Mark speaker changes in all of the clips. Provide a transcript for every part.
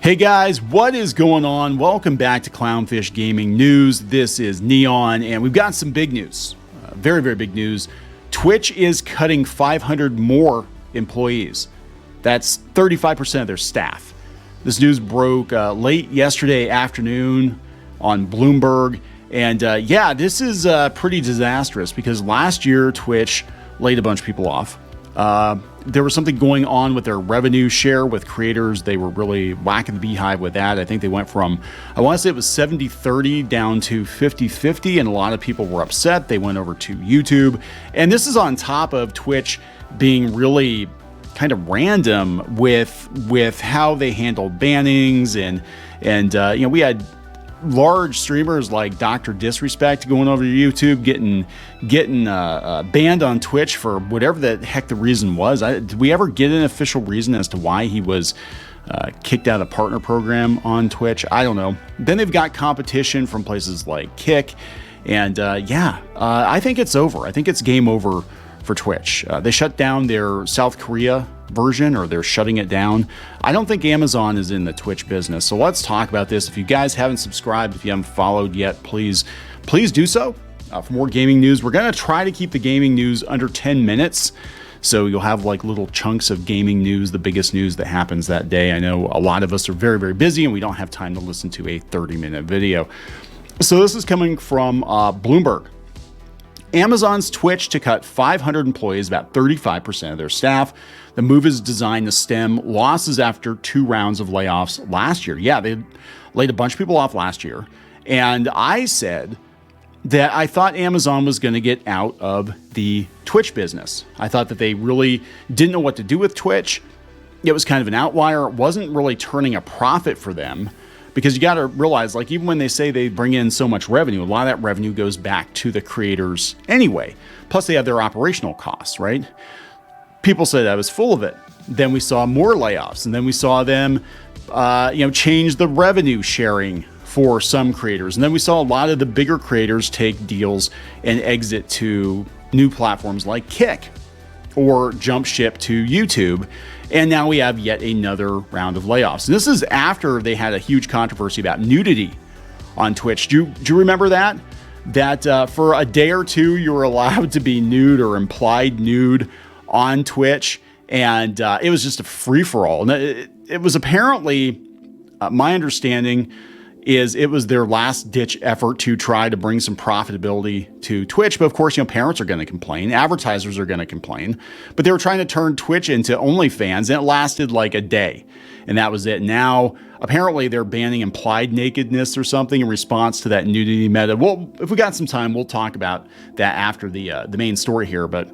Speaker 1: Hey guys, what is going on? Welcome back to Clownfish Gaming News. This is Neon, and we've got some big news. Very, very big news. Twitch is cutting 500 more employees. That's 35% of their staff. This news broke late yesterday afternoon on Bloomberg. And yeah, this is pretty disastrous because last year Twitch laid a bunch of people off. There was something going on with their revenue share with creators. They were really whacking the beehive with that. I think they went from, I want to say it was 70-30 down to 50-50, and a lot of people were upset. They went over to YouTube. And this is on top of Twitch being really kind of random with how they handled bannings and you know, we had large streamers like Dr. Disrespect going over to YouTube, getting banned on Twitch for whatever the heck the reason was. Did we ever get an official reason as to why he was kicked out of the partner program on Twitch? I don't know. Then they've got competition from places like Kick, and I think it's over. I think it's game over for Twitch. They shut down their South Korea version, or they're shutting it down. I don't think Amazon is in the Twitch business. So let's talk about this. If you guys haven't subscribed, if you haven't followed yet, please do so. For more gaming news, we're going to try to keep the gaming news under 10 minutes. So you'll have like little chunks of gaming news, the biggest news that happens that day. I know a lot of us are very, very busy and we don't have time to listen to a 30-minute video. So this is coming from Bloomberg. Amazon's Twitch to cut 500 employees, about 35% of their staff. The move is designed to stem losses after 2 rounds of layoffs last year. Yeah, they laid a bunch of people off last year. And I said that I thought Amazon was going to get out of the Twitch business. I thought that they really didn't know what to do with Twitch. It was kind of an outlier. It wasn't really turning a profit for them. Because you got to realize, like, even when they say they bring in so much revenue, a lot of that revenue goes back to the creators anyway. Plus, they have their operational costs, right? People said I was full of it. Then we saw more layoffs, and then we saw them, change the revenue sharing for some creators. And then we saw a lot of the bigger creators take deals and exit to new platforms like Kick or jump ship to YouTube. And now we have yet another round of layoffs. And this is after they had a huge controversy about nudity on Twitch. Do you remember that? That for a day or two, you were allowed to be nude or implied nude on Twitch. And it was just a free-for-all. And it was apparently, my understanding is it was their last-ditch effort to try to bring some profitability to Twitch. But of course, parents are going to complain. Advertisers are going to complain. But they were trying to turn Twitch into OnlyFans, and it lasted like a day. And that was it. Now, apparently, they're banning implied nakedness or something in response to that nudity meta. Well, if we got some time, we'll talk about that after the main story here. But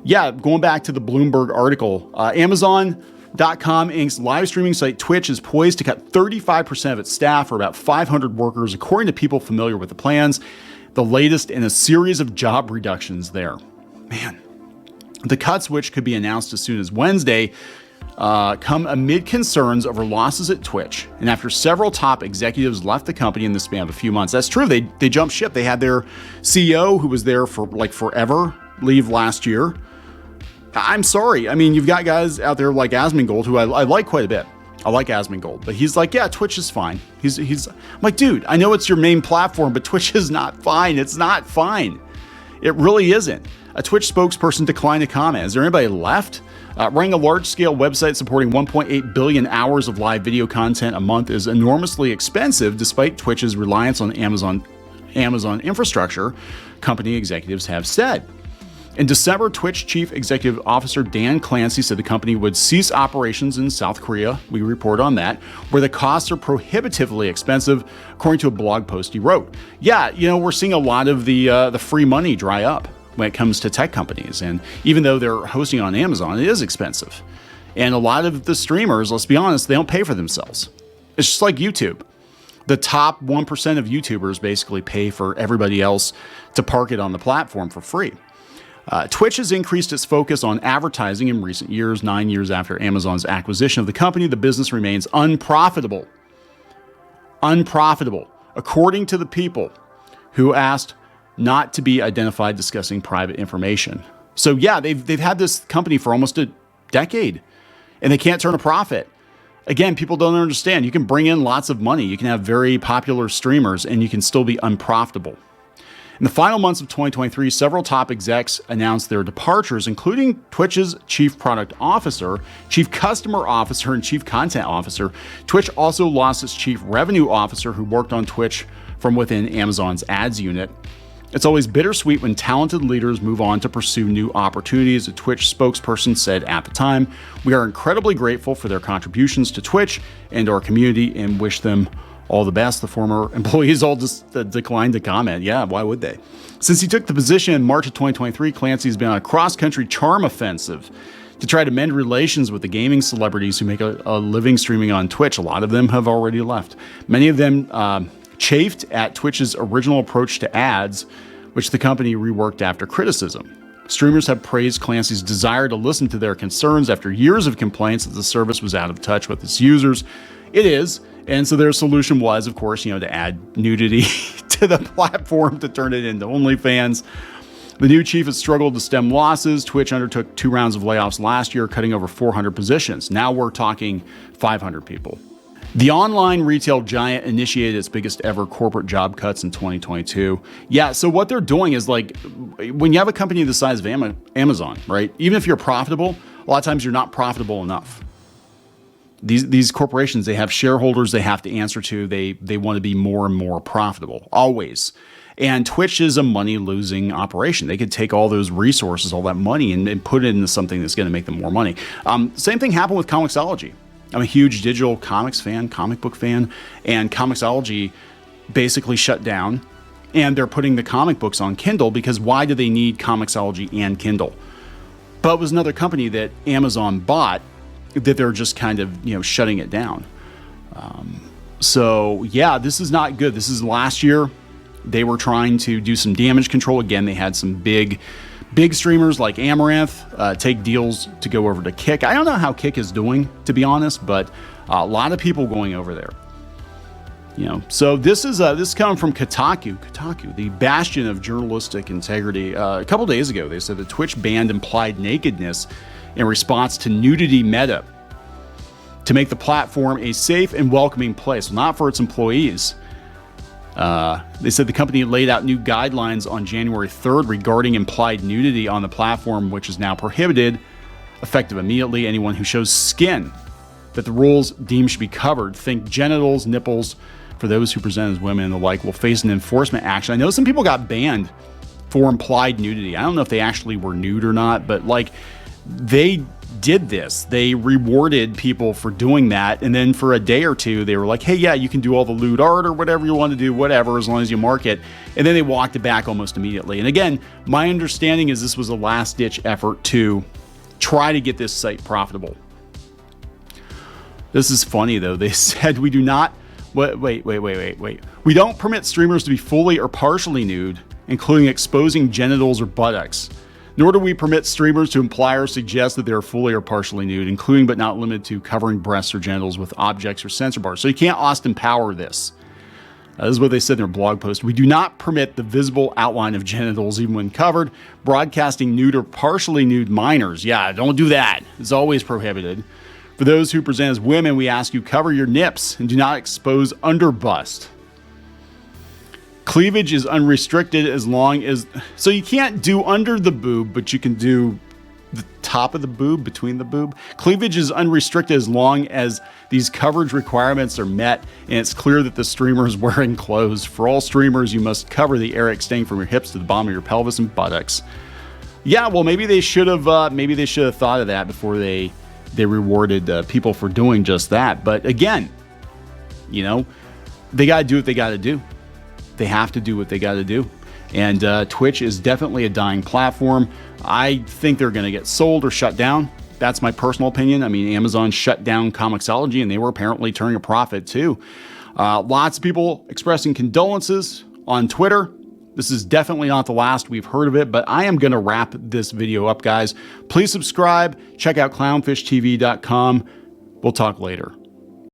Speaker 1: yeah, going back to the Bloomberg article, Amazon.com Inc.'s live streaming site Twitch is poised to cut 35% of its staff, or about 500 workers, according to people familiar with the plans. The latest in a series of job reductions there. Man, the cuts, which could be announced as soon as Wednesday, come amid concerns over losses at Twitch. And after several top executives left the company in the span of a few months. That's true. They jumped ship. They had their CEO, who was there for like forever, leave last year. I'm sorry. I mean, you've got guys out there like Asmongold, who I like quite a bit. I like Asmongold, but he's like, yeah, Twitch is fine. I'm like, dude, I know it's your main platform, but Twitch is not fine. It's not fine. It really isn't. A Twitch spokesperson declined to comment. Is there anybody left? Running a large-scale website supporting 1.8 billion hours of live video content a month is enormously expensive, despite Twitch's reliance on Amazon infrastructure, company executives have said. In December, Twitch Chief Executive Officer Dan Clancy said the company would cease operations in South Korea. We report on that, where the costs are prohibitively expensive, according to a blog post he wrote. Yeah, we're seeing a lot of the free money dry up when it comes to tech companies. And even though they're hosting on Amazon, it is expensive. And a lot of the streamers, let's be honest, they don't pay for themselves. It's just like YouTube. The top 1% of YouTubers basically pay for everybody else to park it on the platform for free. Twitch has increased its focus on advertising in recent years. 9 years after Amazon's acquisition of the company, the business remains unprofitable. Unprofitable, according to the people who asked not to be identified discussing private information. So yeah, they've had this company for almost a decade, and they can't turn a profit. Again, people don't understand. You can bring in lots of money. You can have very popular streamers and you can still be unprofitable. In the final months of 2023, several top execs announced their departures, including Twitch's chief product officer, chief customer officer, and chief content officer. Twitch also lost its chief revenue officer who worked on Twitch from within Amazon's ads unit. It's always bittersweet when talented leaders move on to pursue new opportunities, a Twitch spokesperson said at the time. We are incredibly grateful for their contributions to Twitch and our community and wish them all the best. The former employees all just declined to comment. Yeah, why would they? Since he took the position in March of 2023, Clancy's been on a cross-country charm offensive to try to mend relations with the gaming celebrities who make a living streaming on Twitch. A lot of them have already left. Many of them chafed at Twitch's original approach to ads, which the company reworked after criticism. Streamers have praised Clancy's desire to listen to their concerns after years of complaints that the service was out of touch with its users. It is, and so their solution was, of course, to add nudity to the platform to turn it into OnlyFans. The new chief has struggled to stem losses. Twitch undertook 2 rounds of layoffs last year, cutting over 400 positions. Now we're talking 500 people. The online retail giant initiated its biggest ever corporate job cuts in 2022. Yeah, so what they're doing is like, when you have a company the size of Amazon, right? Even if you're profitable, a lot of times you're not profitable enough. These corporations, they have shareholders they have to answer to. They want to be more and more profitable, always. And Twitch is a money-losing operation. They could take all those resources, all that money, and put it into something that's going to make them more money. Same thing happened with Comixology. I'm a huge digital comics fan, comic book fan, and Comixology basically shut down, and they're putting the comic books on Kindle because why do they need Comixology and Kindle? But it was another company that Amazon bought that they're just kind of, shutting it down. So yeah, this is not good. This is last year. They were trying to do some damage control. Again, they had some big streamers like Amaranth take deals to go over to Kick. I don't know how Kick is doing, to be honest, but a lot of people going over there. So this is coming from Kotaku, the bastion of journalistic integrity. A couple days ago, they said that Twitch banned implied nakedness in response to nudity meta to make the platform a safe and welcoming place, not for its employees. They said the company laid out new guidelines on January 3rd regarding implied nudity on the platform, which is now prohibited, effective immediately. Anyone who shows skin that the rules deem should be covered, think genitals, nipples, for those who present as women and the like, will face an enforcement action. I know some people got banned for implied nudity. I don't know if they actually were nude or not, but they did this. They rewarded people for doing that. And then for a day or two, they were like, hey, yeah, you can do all the lewd art or whatever you want to do, whatever, as long as you mark it. And then they walked it back almost immediately. And again, my understanding is this was a last-ditch effort to try to get this site profitable. This is funny, though. They said we do not... Wait. We don't permit streamers to be fully or partially nude, including exposing genitals or buttocks. Nor do we permit streamers to imply or suggest that they are fully or partially nude, including but not limited to covering breasts or genitals with objects or sensor bars. So you can't Austin Power this. This is what they said in their blog post. We do not permit the visible outline of genitals even when covered. Broadcasting nude or partially nude minors. Yeah, don't do that. It's always prohibited. For those who present as women, we ask you cover your nips and do not expose underbust. Cleavage is unrestricted as long as... So you can't do under the boob, but you can do the top of the boob, between the boob. Cleavage is unrestricted as long as these coverage requirements are met and it's clear that the streamer is wearing clothes. For all streamers, you must cover the area extending from your hips to the bottom of your pelvis and buttocks. Yeah, well, maybe they should have thought of that before they rewarded people for doing just that. But again, they got to do what they got to do. They have to do what they got to do. And Twitch is definitely a dying platform. I think they're going to get sold or shut down. That's my personal opinion. I mean, Amazon shut down Comixology and they were apparently turning a profit too. Lots of people expressing condolences on Twitter. This is definitely not the last we've heard of it, but I am going to wrap this video up, guys. Please subscribe. Check out clownfishtv.com. We'll talk later.